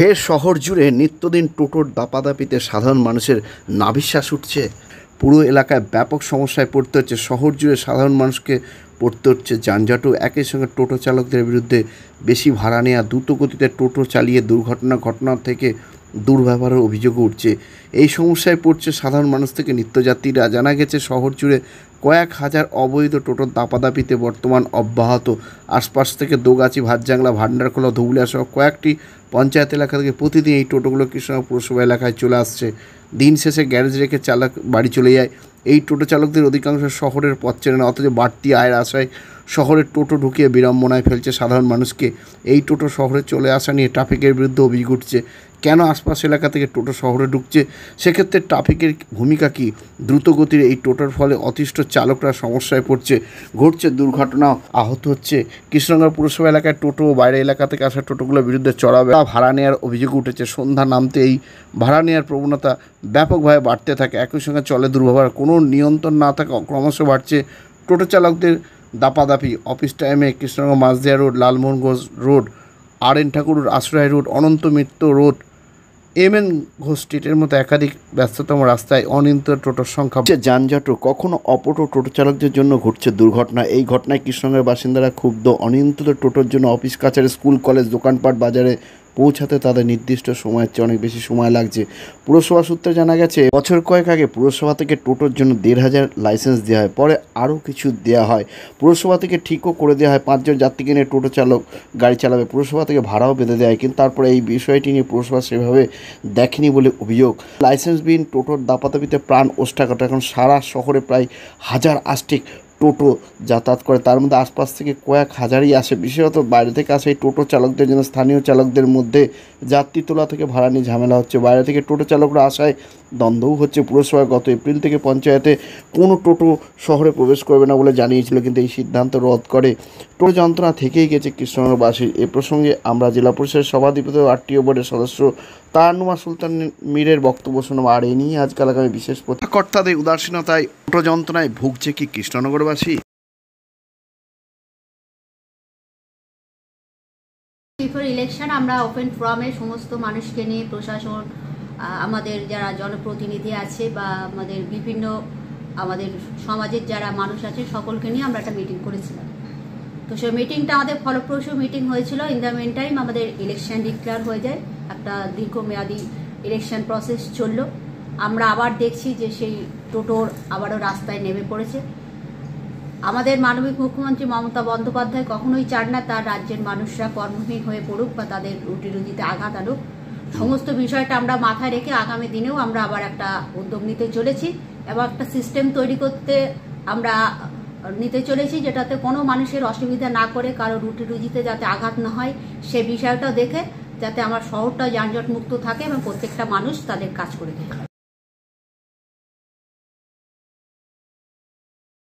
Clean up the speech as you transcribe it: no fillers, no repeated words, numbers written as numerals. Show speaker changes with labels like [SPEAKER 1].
[SPEAKER 1] ফের শহর জুড়ে নিত্যদিন টোটোর দাপাদাপিতে সাধারণ মানুষের নাভিশ্বাস উঠছে। পুরো এলাকায় ব্যাপক সমস্যায় পড়তে হচ্ছে। শহর জুড়ে সাধারণ মানুষকে পড়তে হচ্ছে যানজটও। একই সঙ্গে টোটো চালকদের বিরুদ্ধে বেশি ভাড়া নেওয়া, দ্রুত গতিতে টোটো চালিয়ে ঘটনা থেকে দুর্ব্যবহারের অভিযোগও উঠছে। এই সমস্যায় পড়ছে সাধারণ মানুষ থেকে নিত্যযাত্রীরা। জানা গেছে শহর জুড়ে কয়েক হাজার অবৈধ টোটোর দাপাদাপিতে বর্তমান অব্যাহত। আশপাশ থেকে দোগাছি, ভাতজাংলা, ভান্ডারখোলা, ধুবুলিয়া সহ কয়েকটি পঞ্চায়েত এলাকা থেকে প্রতিদিন এই টোটোগুলো কৃষ্ণনগর পুরসভা এলাকায় চলে আসছে। দিন শেষে গ্যারেজ রেখে চালক বাড়ি চলে যায়। এই টোটো চালকদের অধিকাংশ শহরের পথ চেনে না, অথচ বাড়তি আয়ের আশায় শহরের টোটো ঢুকিয়ে বিড়ম্বনায় ফেলছে সাধারণ মানুষকে। এই টোটো শহরে চলে আসা নিয়ে ট্রাফিকের বিরুদ্ধে অভিযোগ উঠছে। কেন আশপাশ এলাকা থেকে টোটো শহরে ঢুকছে, সেক্ষেত্রে ট্রাফিকের ভূমিকা কী? দ্রুতগতির এই টোটোর ফলে অতিষ্ঠ চালকরা সমস্যায় পড়ছে, ঘটছে দুর্ঘটনাও, আহত হচ্ছে। কৃষ্ণনগর পুরসভা এলাকায় টোটো ও বাইরের এলাকা থেকে আসা টোটোগুলোর বিরুদ্ধে চড়া ভাড়া নেওয়ার অভিযোগ উঠেছে। সন্ধ্যা নামতে এই ভাড়া নেওয়ার প্রবণতা ব্যাপকভাবে বাড়তে থাকে। একই সঙ্গে চলে দুর্ব্যবহার, কোনো নিয়ন্ত্রণ না থাকা ক্রমশ বাড়ছে টোটো চালকদের দাপাদাপি। অফিস টাইমে Krishnanagar Majhdia road, Lalmohanganj road, R N. Thakur Ashray road, Ananta Mitra road, M N. Ghosh স্ট্রিটের মতো একাধিক ব্যস্ততম রাস্তায় অনিয়ন্ত্রিত টোটোর সংখ্যা। যানজটও, কখনো অপটো টোটো চালকদের জন্য ঘটছে দুর্ঘটনা। এই ঘটনায় কৃষ্ণনগরের বাসিন্দারা ক্ষুব্ধ। অনিয়ন্ত্রিত টোটোর জন্য অফিস কাছারি, স্কুল, কলেজ, দোকানপাট, বাজারে পৌঁছাতে তাদের নির্দিষ্ট সময়ের চেয়ে অনেক বেশি সময় লাগছে। পুরসভা সূত্রে জানা গেছে, বছর কয়েক আগে পুরসভা থেকে টোটোর জন্য ১,৫০০ লাইসেন্স দেওয়া হয়, পরে আরও কিছু দেওয়া হয়। পুরসভা থেকে ঠিকও করে দেওয়া হয় ৫ জন যাত্রীকে নিয়ে টোটো চালক গাড়ি চালাবে। পুরসভা থেকে ভাড়াও বেঁধে দেওয়া হয়, কিন্তু তারপরে এই বিষয়টি নিয়ে পুরসভা সেভাবে দেখেনি বলে অভিযোগ। লাইসেন্সবিহীন টোটোর দাপাদাপিতে প্রাণ ওষ্ঠাগত। এখন সারা শহরে প্রায় হাজার আষ্টিক টোটো যাতায়াত করে, তার মধ্যে আশপাশ থেকে কয়েক হাজারই আসে। বিশেষত বাইরে থেকে আসে এই টোটো চালকদের জন্য স্থানীয় চালকদের মধ্যে যাত্রী তোলা থেকে ভাড়া নিয়ে ঝামেলা হচ্ছে। বাইরে থেকে টোটো চালকরা আসায় দ্বন্দ্বও হচ্ছে। পুরসভা গত এপ্রিল থেকে পঞ্চায়েতে কোনো টোটো শহরে প্রবেশ করবে না বলে জানিয়েছিল, কিন্তু এই সিদ্ধান্ত রদ করে টোটো যন্ত্রণা থেকেই গেছে কৃষ্ণনগরবাসীর। এ প্রসঙ্গে আমরা জেলা পরিষদের সভাধিপতি ও আরটিও বোর্ডের সদস্য তারনুমা সুলতান মীরের বক্তব্য শুনব। আর এ নিয়ে আজকাল আগামী বিশেষ কর্তাদের উদাসীনতায় টোটো যন্ত্রণায় ভুগছে কি কৃষ্ণনগরবাসী?
[SPEAKER 2] ইলেকশন আমরা ওপেন ফোরামে সমস্ত মানুষকে নিয়ে, প্রশাসন, আমাদের যারা জনপ্রতিনিধি আছে বা আমাদের বিভিন্ন আমাদের সমাজের যারা মানুষ আছে সকলকে নিয়ে আমরা একটা মিটিং করেছিলাম। তো সেই মিটিংটা আমাদের ফলপ্রসূ মিটিং হয়েছিল। ইন দ্য মেন টাইম আমাদের ইলেকশন ডিক্লেয়ার হয়ে যায়, একটা দীর্ঘমেয়াদী ইলেকশন প্রসেস চললো। আমরা আবার দেখছি যে সেই টোটোর আবারও রাস্তায় নেমে পড়েছে। আমাদের মাননীয় মুখ্যমন্ত্রী মমতা বন্দ্যোপাধ্যায় কখনোই চান না তার রাজ্যের মানুষরা কর্মহীন হয়ে পড়ুক বা তাদের রুটি রুজিতে আঘাত আনুক। সমস্ত বিষয়টা আমরা মাথায় রেখে আগামী দিনেও আমরা আবার একটা উদ্যোগ নিতে চলেছি এবং একটা সিস্টেম তৈরি করতে আমরা নিতে চলেছি, যেটাতে কোনো মানুষের অসুবিধা না করে, কারো রুটি রুজিতে যাতে আঘাত না হয় সে বিষয়টা দেখে যাতে আমার শহরটা যানজট মুক্ত থাকে এবং প্রত্যেকটা মানুষ তাদের কাজ করে দেয়।